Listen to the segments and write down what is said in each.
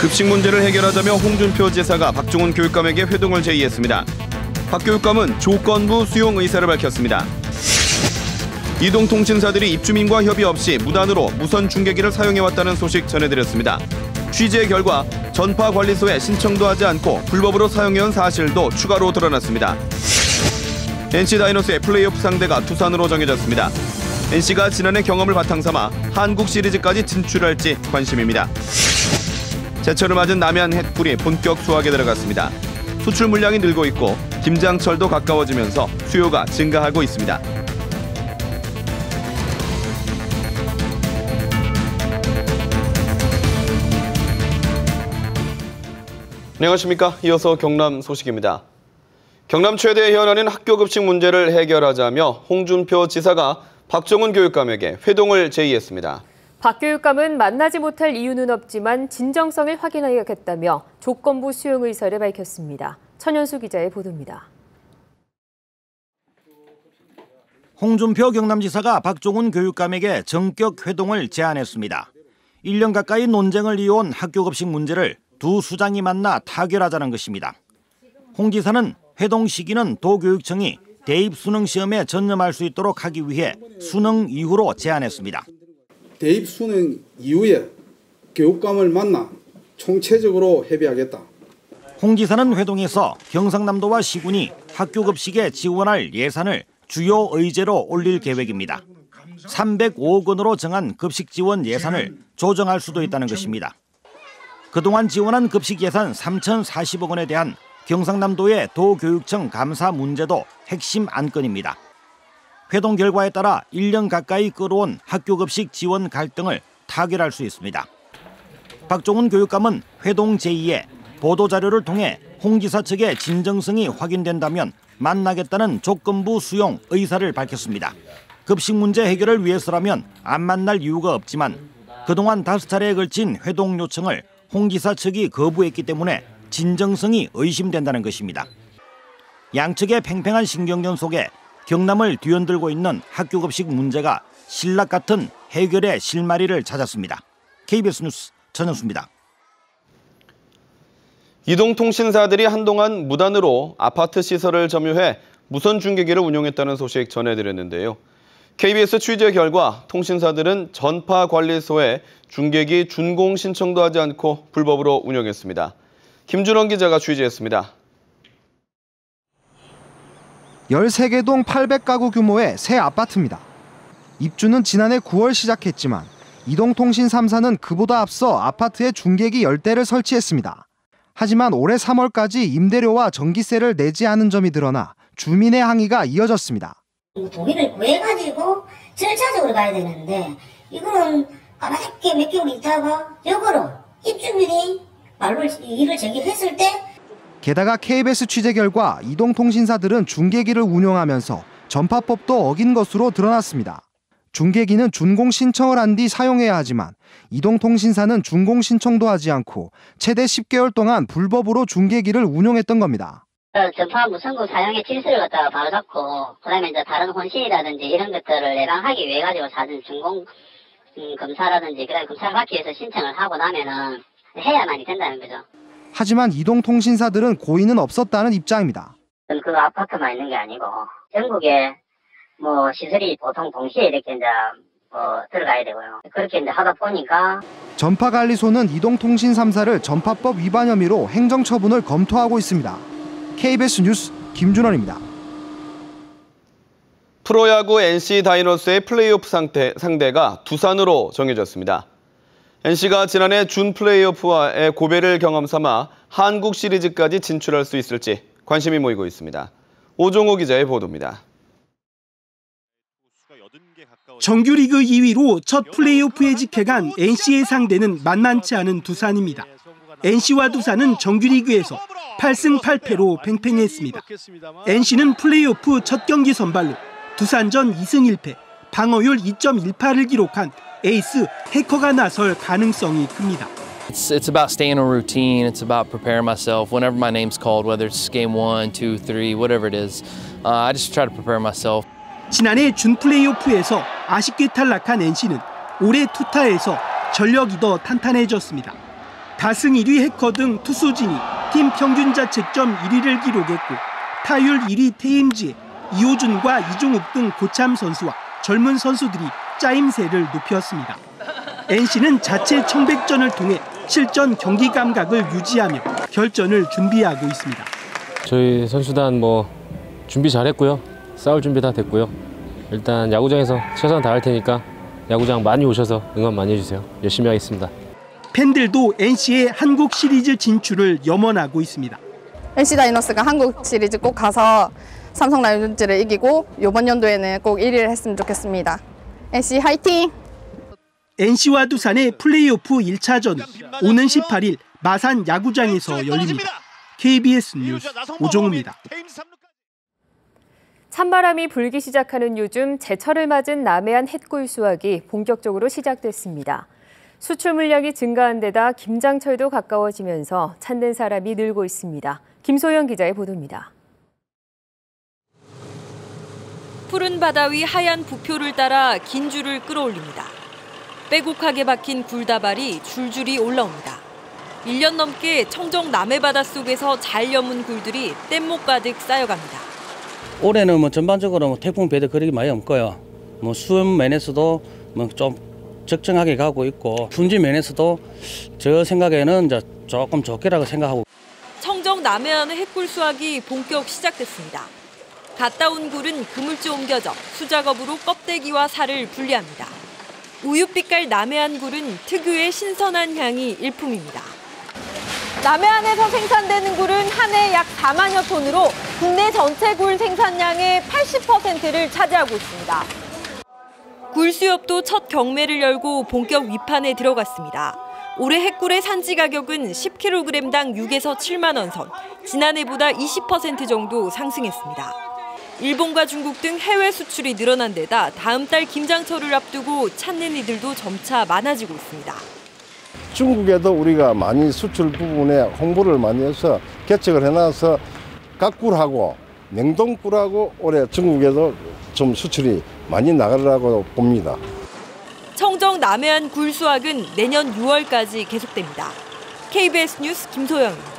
급식 문제를 해결하자며 홍준표 지사가 박종훈 교육감에게 회동을 제의했습니다. 박 교육감은 조건부 수용 의사를 밝혔습니다. 이동통신사들이 입주민과 협의 없이 무단으로 무선 중계기를 사용해왔다는 소식 전해드렸습니다. 취재 결과 전파관리소에 신청도 하지 않고 불법으로 사용해온 사실도 추가로 드러났습니다. NC 다이노스의 플레이오프 상대가 두산으로 정해졌습니다. NC가 지난해 경험을 바탕삼아 한국 시리즈까지 진출할지 관심입니다. 제철을 맞은 남해안 햇불이 본격 수확에 들어갔습니다. 수출 물량이 늘고 있고 김장철도 가까워지면서 수요가 증가하고 있습니다. 안녕하십니까. 이어서 경남 소식입니다. 경남 최대 현안인 학교급식 문제를 해결하자며 홍준표 지사가 박종훈 교육감에게 회동을 제의했습니다. 박 교육감은 만나지 못할 이유는 없지만 진정성을 확인하겠다며 조건부 수용 의사를 밝혔습니다. 천연수 기자의 보도입니다. 홍준표 경남지사가 박종훈 교육감에게 전격 회동을 제안했습니다. 1년 가까이 논쟁을 이어온 학교급식 문제를 두 수장이 만나 타결하자는 것입니다. 홍 지사는 회동 시기는 도교육청이 대입 수능 시험에 전념할 수 있도록 하기 위해 수능 이후로 제안했습니다. 대입 수능 이후에 교육감을 만나 총체적으로 협의하겠다. 홍 지사는 회동에서 경상남도와 시군이 학교급식에 지원할 예산을 주요 의제로 올릴 계획입니다. 305억 원으로 정한 급식 지원 예산을 조정할 수도 있다는 것입니다. 그동안 지원한 급식 예산 3,040억 원에 대한 경상남도의 도교육청 감사 문제도 핵심 안건입니다. 회동 결과에 따라 1년 가까이 끌어온 학교급식 지원 갈등을 타결할 수 있습니다. 박종훈 교육감은 회동 제의에 보도자료를 통해 홍 지사 측의 진정성이 확인된다면 만나겠다는 조건부 수용 의사를 밝혔습니다. 급식 문제 해결을 위해서라면 안 만날 이유가 없지만 그동안 5차례에 걸친 회동 요청을 홍 지사 측이 거부했기 때문에 진정성이 의심된다는 것입니다. 양측의 팽팽한 신경전 속에 경남을 뒤흔들고 있는 학교급식 문제가 신락 같은 해결의 실마리를 찾았습니다. KBS 뉴스 전현수입니다. 이동통신사들이 한동안 무단으로 아파트 시설을 점유해 무선 중계기를 운용했다는 소식 전해드렸는데요. KBS 취재 결과 통신사들은 전파관리소에 중계기 준공 신청도 하지 않고 불법으로 운영했습니다. 김준원 기자가 취재했습니다. 13개 동 800가구 규모의 새 아파트입니다. 입주는 지난해 9월 시작했지만 이동통신 3사는 그보다 앞서 아파트에 중계기 10대를 설치했습니다. 하지만 올해 3월까지 임대료와 전기세를 내지 않은 점이 드러나 주민의 항의가 이어졌습니다. 동의를 구해가지고 절차적으로 가야 되는데 이거는 까맣게 몇 개월 있다가 역으로 입주민이 말로 이의를 제기했을 때 게다가 KBS 취재 결과 이동통신사들은 중계기를 운영하면서 전파법도 어긴 것으로 드러났습니다. 중계기는 준공 신청을 한 뒤 사용해야 하지만 이동통신사는 준공 신청도 하지 않고 최대 10개월 동안 불법으로 중계기를 운용했던 겁니다. 전파 무선국 사용의 질서를 갖다가 바로잡고 그다음에 이제 다른 혼신이라든지 이런 것들을 예방하기 위해 가지고 사전 준공 검사라든지 그다음에 검사를 받기 위해서 신청을 하고 나면은 해야만이 된다는 거죠. 하지만 이동통신사들은 고의는 없었다는 입장입니다. 그 아파트만 있는 게 아니고 전국에 시설이 보통 동시에 이렇게 이제 들어가야 되고요. 그렇게 이제 하다 보니까 전파관리소는 이동통신 3사를 전파법 위반 혐의로 행정처분을 검토하고 있습니다. KBS 뉴스 김준원입니다. 프로야구 NC 다이노스의 플레이오프 상대가 두산으로 정해졌습니다. NC가 지난해 준 플레이오프와의 고배를 경험 삼아 한국 시리즈까지 진출할 수 있을지 관심이 모이고 있습니다. 오종호 기자의 보도입니다. 정규리그 2위로 첫 플레이오프에 직행한 NC의 상대는 만만치 않은 두산입니다. NC와 두산은 정규리그에서 8승 8패로 팽팽했습니다. NC는 플레이오프 첫 경기 선발로 두산전 2승 1패, 방어율 2.18을 기록한 에이스 해커가 나설 가능성이 큽니다. It's about staying on routine. It's about preparing myself whenever my name's called, whether it's game 1, 2, 3, whatever it is. I just try to prepare myself. 지난해 준 플레이오프에서 아쉽게 탈락한 NC는 올해 투타에서 전력이 더 탄탄해졌습니다. 다승 1위 해커 등 투수진이 팀 평균 자책점 1위를 기록했고 타율 1위 태임지에 이호준과 이종욱 등 고참 선수와 젊은 선수들이 짜임새를 높였습니다. NC는 자체 청백전을 통해 실전 경기 감각을 유지하며 결전을 준비하고 있습니다. 저희 선수단 준비 잘했고요. 싸울 준비 다 됐고요. 일단 야구장에서 최선을 다할 테니까 야구장 많이 오셔서 응원 많이 해주세요. 열심히 하겠습니다. 팬들도 NC의 한국 시리즈 진출을 염원하고 있습니다. NC 다이노스가 한국 시리즈 꼭 가서 삼성 라이온즈를 이기고 이번 연도에는 꼭 1위를 했으면 좋겠습니다. NC 화이팅! NC와 두산의 플레이오프 1차전 오는 18일 마산 야구장에서 열립니다. KBS 뉴스 오종우입니다. 찬바람이 불기 시작하는 요즘 제철을 맞은 남해안 햇꿀 수확이 본격적으로 시작됐습니다. 수출 물량이 증가한 데다 김장철도 가까워지면서 찾는 사람이 늘고 있습니다. 김소연 기자의 보도입니다. 푸른 바다 위 하얀 부표를 따라 긴 줄을 끌어올립니다. 빼곡하게 박힌 굴다발이 줄줄이 올라옵니다. 1년 넘게 청정 남해바다 속에서 잘 여문 굴들이 뗏목 가득 쌓여갑니다. 올해는 전반적으로 태풍 배도 그렇게 많이 없고요. 수온 면에서도 좀 적정하게 가고 있고 품질 면에서도 저 생각에는 이제 조금 좋게라고 생각하고. 청정 남해안의 햇꿀 수확이 본격 시작됐습니다. 갔다 온 굴은 그물째 옮겨져 수작업으로 껍데기와 살을 분리합니다. 우윳빛깔 남해안 굴은 특유의 신선한 향이 일품입니다. 남해안에서 생산되는 굴은 한 해 약 4만여 톤으로 국내 전체 굴 생산량의 80%를 차지하고 있습니다. 굴 수협도 첫 경매를 열고 본격 위판에 들어갔습니다. 올해 햇꿀의 산지 가격은 10kg당 6에서 7만 원 선, 지난해보다 20% 정도 상승했습니다. 일본과 중국 등 해외 수출이 늘어난 데다 다음 달 김장철을 앞두고 찾는 이들도 점차 많아지고 있습니다. 중국에도 우리가 많이 수출 부분에 홍보를 많이 해서 개척을 해놔서 갓꿀하고 냉동꿀하고 올해 중국에도 좀 수출이 많이 나가려고 봅니다. 청정 남해안 굴 수확은 내년 6월까지 계속됩니다. KBS 뉴스 김소영입니다.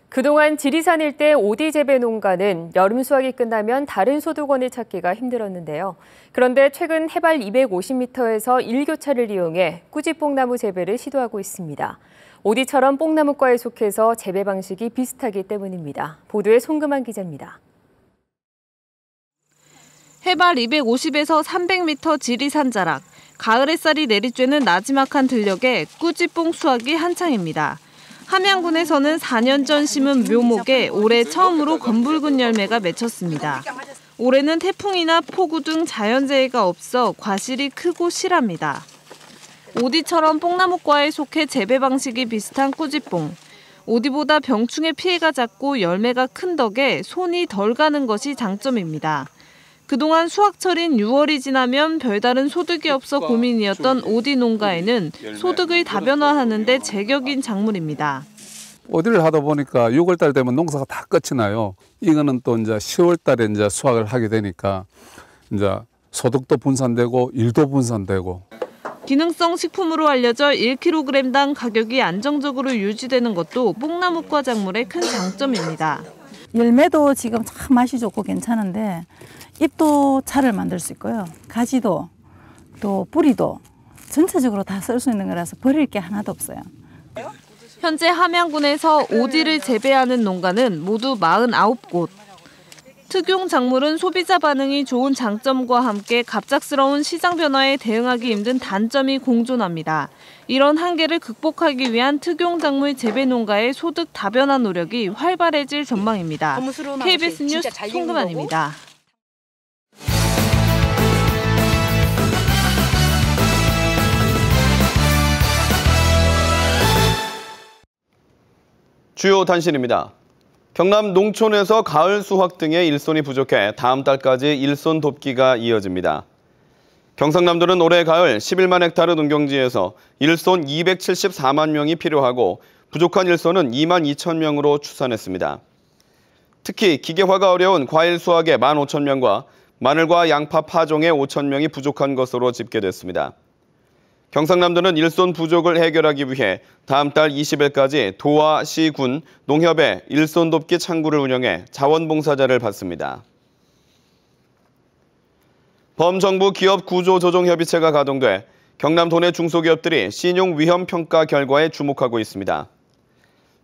그동안 지리산 일대 오디 재배 농가는 여름 수확이 끝나면 다른 소득원을 찾기가 힘들었는데요. 그런데 최근 해발 250m에서 일교차를 이용해 꾸지뽕나무 재배를 시도하고 있습니다. 오디처럼 뽕나무과에 속해서 재배 방식이 비슷하기 때문입니다. 보도에 송금한 기자입니다. 해발 250에서 300m 지리산 자락, 가을 햇살이 내리쬐는 나지막한 들녘에 꾸지뽕 수확이 한창입니다. 함양군에서는 4년 전 심은 묘목에 올해 처음으로 검붉은 열매가 맺혔습니다. 올해는 태풍이나 폭우 등 자연재해가 없어 과실이 크고 실합니다. 오디처럼 뽕나무과에 속해 재배 방식이 비슷한 꾸지뽕. 오디보다 병충해 피해가 작고 열매가 큰 덕에 손이 덜 가는 것이 장점입니다. 그동안 수확철인 6월이 지나면 별다른 소득이 없어 고민이었던 오디 농가에는 소득을 다변화하는 데 제격인 작물입니다. 오디를 하다 보니까 6월 달 되면 농사가 다 끝이 나요. 이거는 또 이제 10월 달에 이제 수확을 하게 되니까 이제 소득도 분산되고 일도 분산되고. 기능성 식품으로 알려져 1kg당 가격이 안정적으로 유지되는 것도 뽕나무과 작물의 큰 장점입니다. 열매도 지금 참 맛이 좋고 괜찮은데 잎도 차를 만들 수 있고요. 가지도 또 뿌리도 전체적으로 다 쓸 수 있는 거라서 버릴 게 하나도 없어요. 현재 함양군에서 오디를 재배하는 농가는 모두 49곳. 특용 작물은 소비자 반응이 좋은 장점과 함께 갑작스러운 시장 변화에 대응하기 힘든 단점이 공존합니다. 이런 한계를 극복하기 위한 특용 작물 재배 농가의 소득 다변화 노력이 활발해질 전망입니다. KBS 뉴스 송금환입니다. 주요 단신입니다. 경남 농촌에서 가을 수확 등의 일손이 부족해 다음 달까지 일손 돕기가 이어집니다. 경상남도는 올해 가을 11만 헥타르 농경지에서 일손 274만 명이 필요하고 부족한 일손은 2만 2천 명으로 추산했습니다. 특히 기계화가 어려운 과일 수확에 1만 5천 명과 마늘과 양파 파종에 5천 명이 부족한 것으로 집계됐습니다. 경상남도는 일손 부족을 해결하기 위해 다음 달 20일까지 도와 시, 군, 농협에 일손 돕기 창구를 운영해 자원봉사자를 받습니다. 범정부 기업 구조조정협의체가 가동돼 경남 도내 중소기업들이 신용 위험 평가 결과에 주목하고 있습니다.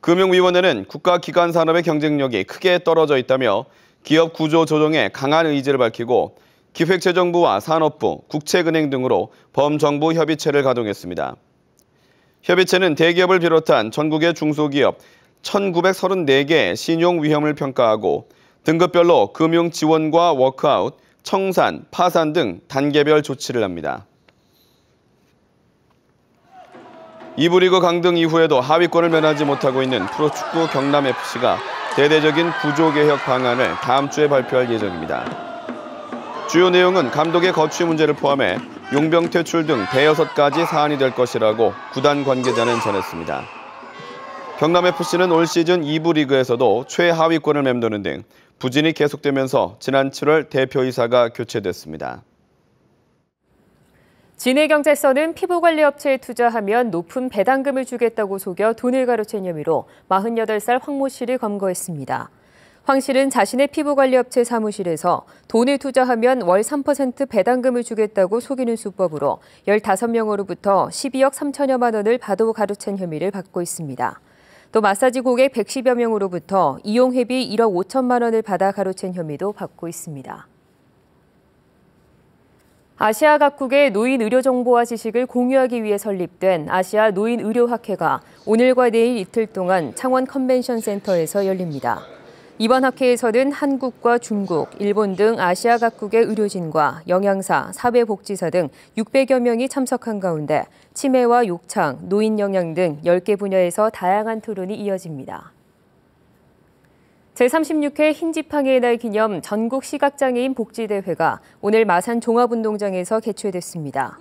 금융위원회는 국가기관 산업의 경쟁력이 크게 떨어져 있다며 기업 구조 조정에 강한 의지를 밝히고 기획재정부와 산업부, 국책은행 등으로 범정부 협의체를 가동했습니다. 협의체는 대기업을 비롯한 전국의 중소기업 1,934개의 신용 위험을 평가하고 등급별로 금융 지원과 워크아웃, 청산, 파산 등 단계별 조치를 합니다. 2부 리그 강등 이후에도 하위권을 면하지 못하고 있는 프로축구 경남FC가 대대적인 구조개혁 방안을 다음 주에 발표할 예정입니다. 주요 내용은 감독의 거취 문제를 포함해 용병 퇴출 등 대여섯 가지 사안이 될 것이라고 구단 관계자는 전했습니다. 경남FC는 올 시즌 2부 리그에서도 최하위권을 맴도는 등 부진이 계속되면서 지난 7월 대표이사가 교체됐습니다. 진해경찰서는 피부관리업체에 투자하면 높은 배당금을 주겠다고 속여 돈을 가로챈 혐의로 48살 황 모 씨를 검거했습니다. 황 씨는 자신의 피부관리업체 사무실에서 돈을 투자하면 월 3% 배당금을 주겠다고 속이는 수법으로 15명으로부터 12억 3천여만 원을 받아 가로챈 혐의를 받고 있습니다. 또 마사지 고객 110여 명으로부터 이용회비 1억 5천만 원을 받아 가로챈 혐의도 받고 있습니다. 아시아 각국의 노인 의료 정보와 지식을 공유하기 위해 설립된 아시아 노인 의료학회가 오늘과 내일 이틀 동안 창원 컨벤션 센터에서 열립니다. 이번 학회에서는 한국과 중국, 일본 등 아시아 각국의 의료진과 영양사, 사회복지사 등 600여 명이 참석한 가운데 치매와 욕창, 노인 영양 등 10개 분야에서 다양한 토론이 이어집니다. 제36회 흰지팡이의 날 기념 전국 시각장애인 복지대회가 오늘 마산 종합운동장에서 개최됐습니다.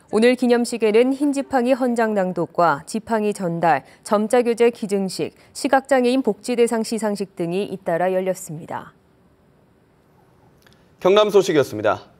오늘 기념식에는 흰지팡이 헌장 낭독과 지팡이 전달, 점자교재 기증식, 시각장애인 복지대상 시상식 등이 잇따라 열렸습니다. 경남 소식이었습니다.